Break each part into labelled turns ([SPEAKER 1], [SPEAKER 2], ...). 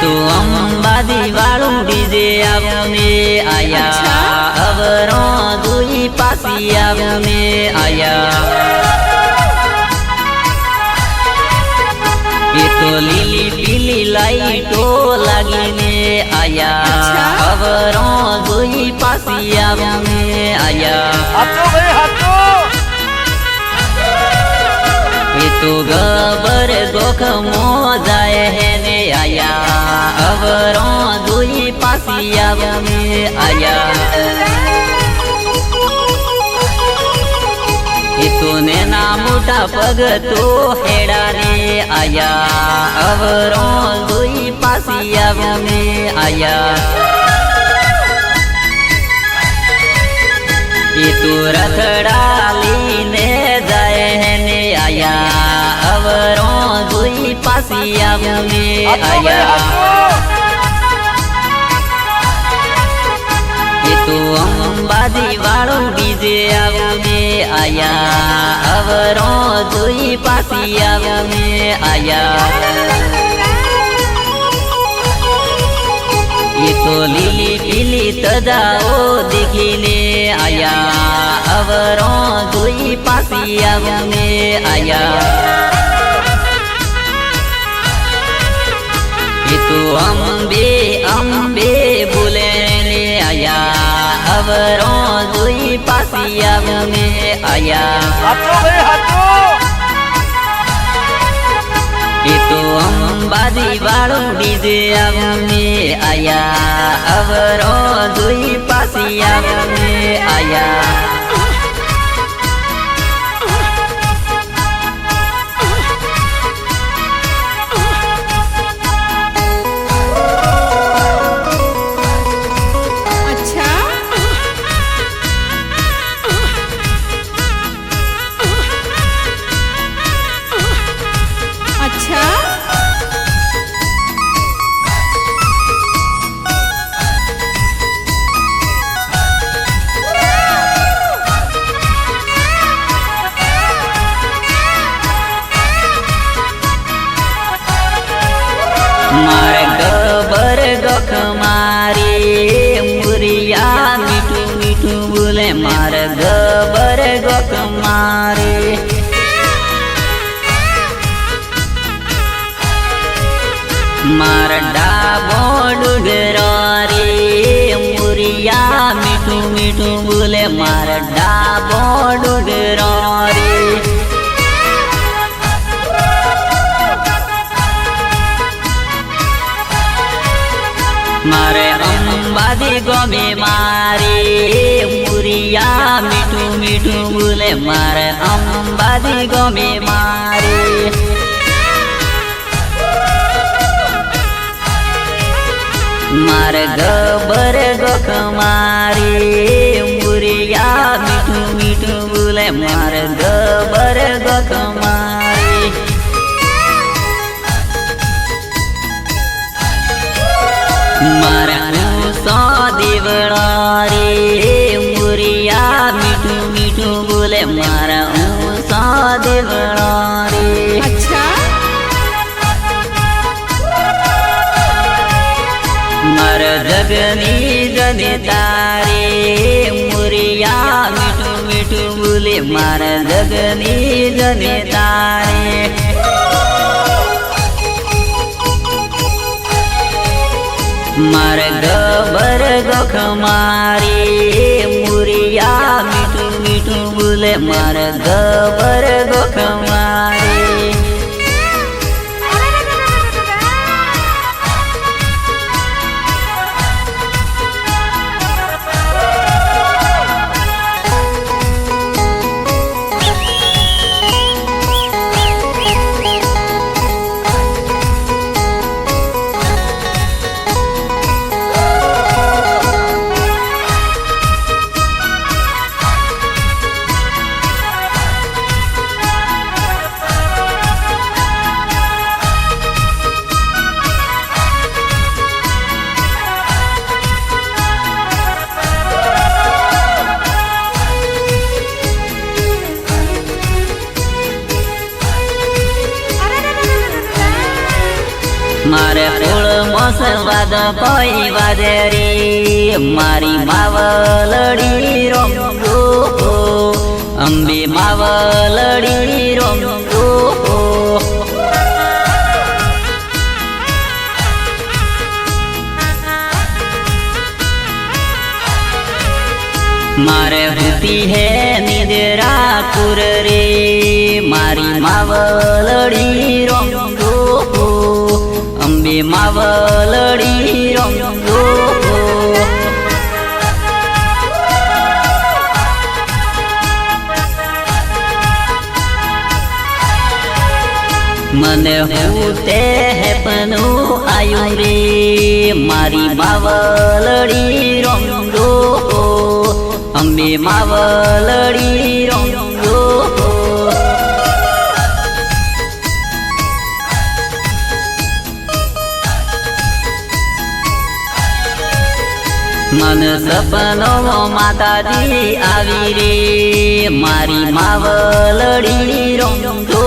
[SPEAKER 1] तो अंबादी वालू डीजे आवने आया अवरो दुई पासी आवने आया तो लीली पीली लाइटो लगने आया अवरो दुई पासी आवने आया तो गबर गोख मोजाए है ने आया अवरो दुई पासी आवने आया तो नेना मोटा पग तो हेड़ा रे आया अवरो दुई पासी आवने आया तो रखड़ा लीने जाए है ने आया अवरो दुई पासी आवने आया तो अंबादी वालू डीजे आवने आया अवरो दुई पासी आवने आया तो लीली पीली तजाओ देखने आया अवरो दुई पासी आवने आया तो अम्बे अम्बे बोलने आया अवरो दुई पासी आवने आया तो अंबादी वालू डीजे आवने आया अवरो दुई पासी आवने आया मारे गबर गोख मारे मुरिया मीठू मीठू बोले मारे गबर गोख मारे मार डाबो डुगरा रे मुरिया मीठू मीठू बोले मार डाबो डुगरा रे मारे अंबादी गोमे मारे मुरिया मीठू मीठू बोले मारे अंबादी गोमे मारे मारे गबर गोख मारे मुरिया मीठू मीठू बोले मारे गबर गोख मारे मारा ऊसा देवड़ा रे मुरिया मीठू मीठू बोले मारा ऊसा देवड़ा रे मार जगनी जने तारे मुरिया मीठू मीठू बोले मारा जगनी जने तारे मार गबर गोख मारे मुरिया मीठू मीठू बोले मार गबर गोख मारे मारे फूल मसवाद कोई वादेरी मारी मावलड़ी रंगो अंबे मावलड़ी रंगो मारे होती है निद्रा कुर रे मारी मावलड़ी रंगो अंबे मावलड़ी रंगो मन होते है पनु आयु रे मारी मावलड़ी रंगो अंबे मावलड़ी रंगो मन सपनों माताजी आवी रे मारी मावलड़ी रंगो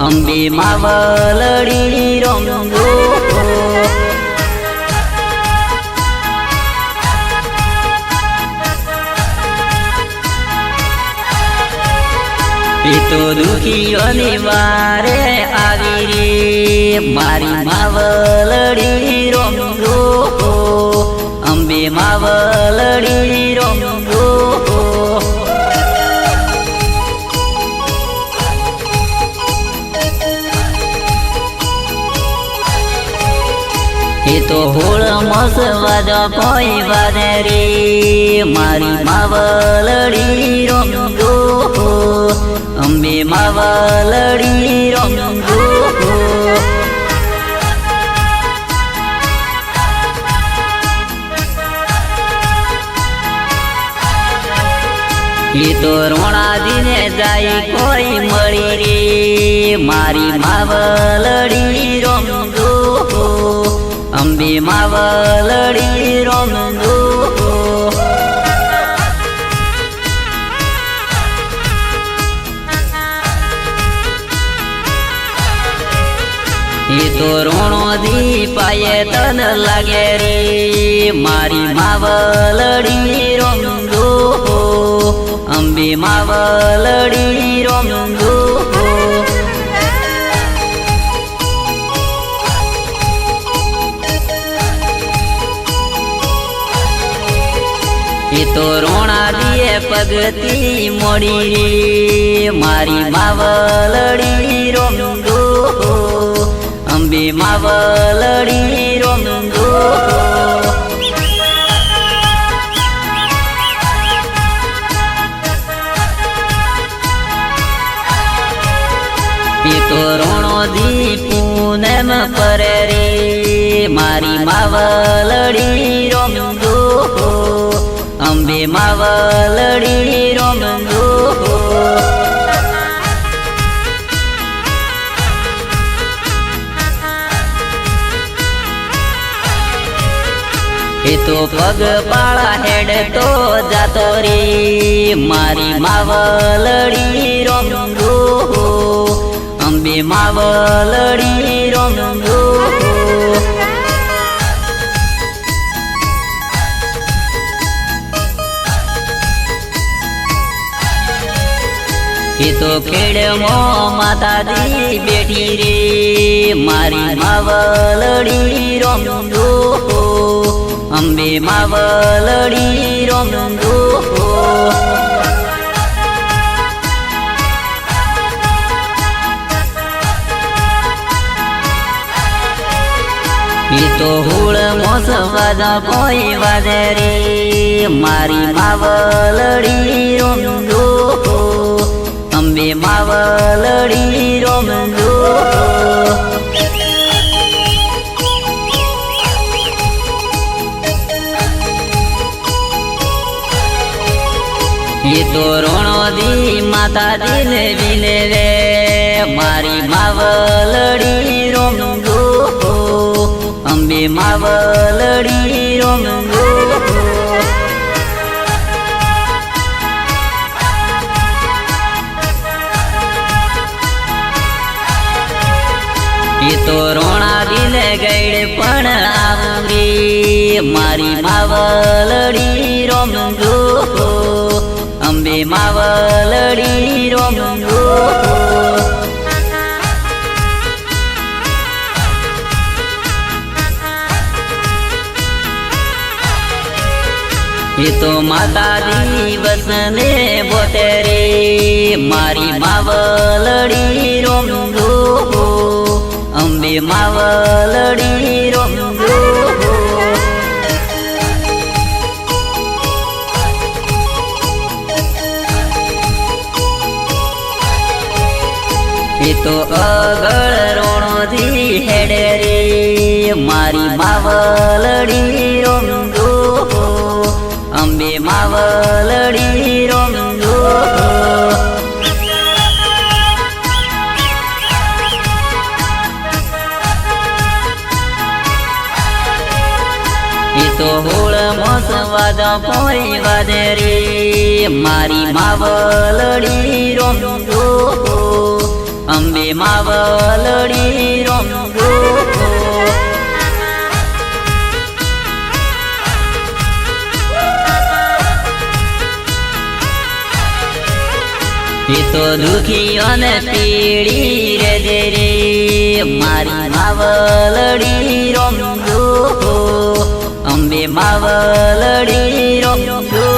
[SPEAKER 1] अंबे मावलड़ी रंगो तो दुखी अनिवार्य आवी रे मारी मावलड़ी रंगो अंबे मावलड़ी रंगो ये तो होल मसवाद कोई वादेरी मारी मावलड़ी रंगो अंबे मावलड़ी रंगो ये तो रोना दिने जाई कोई मरी रे मारी मावलड़ी रंगो अंबे मावलड़ी रंगो ये तो रोणो दी पाए तन लगे रे मारी मावलड़ी रंगो अंबे मावलड़ी रंगो ये तो रोना दिए पगती मोड़ी रे मारी मावलड़ी रंगो अंबे मावलड़ी रंगो ये तो रोणो दी पूनम पर रे मारी मावलड़ी रंगो अंबे मावलड़ी रंगो ये तो पग पाला हेड तो जातो रे मारी मावलड़ी रंगो अंबे मावलड़ी रंगो ये तो खेड़ मो माताजी बेटी रे मारी मावलड़ी रंगो अंबे मावलड़ी रंगो ये तो हुड़ मोसवाद कोई वादेरी मारी मावलड़ी रंगो अंबे मावलड़ी रंगो ये तो रोणो दी माताजी ने विने रे मारी मावलड़ी रंगो अंबे मावलड़ी रंगो ये तो તો રોણા દિલ ગઈડ પણ આવરી મારી માવલડી રોમજો અંબે માવલડી રોમજો એ તો માતા દિવસ ને બોતેરે મારી માવલડી રોમજો અંબે માવલડી રોમજો એ તો અગળ રોણોથી હેડે રે મારી માવલડી રોમજો અંબે માવલડી રોમજો એ તો હોળ મોસ વાદ કોઈ વાદે રે મારી માવલડી રોમજો અંબે માવલડી રોમજો એ તો દુખીઓને પીડી રે દે રે મારી માવલડી રોમજો અંબે માવલડી રોમજો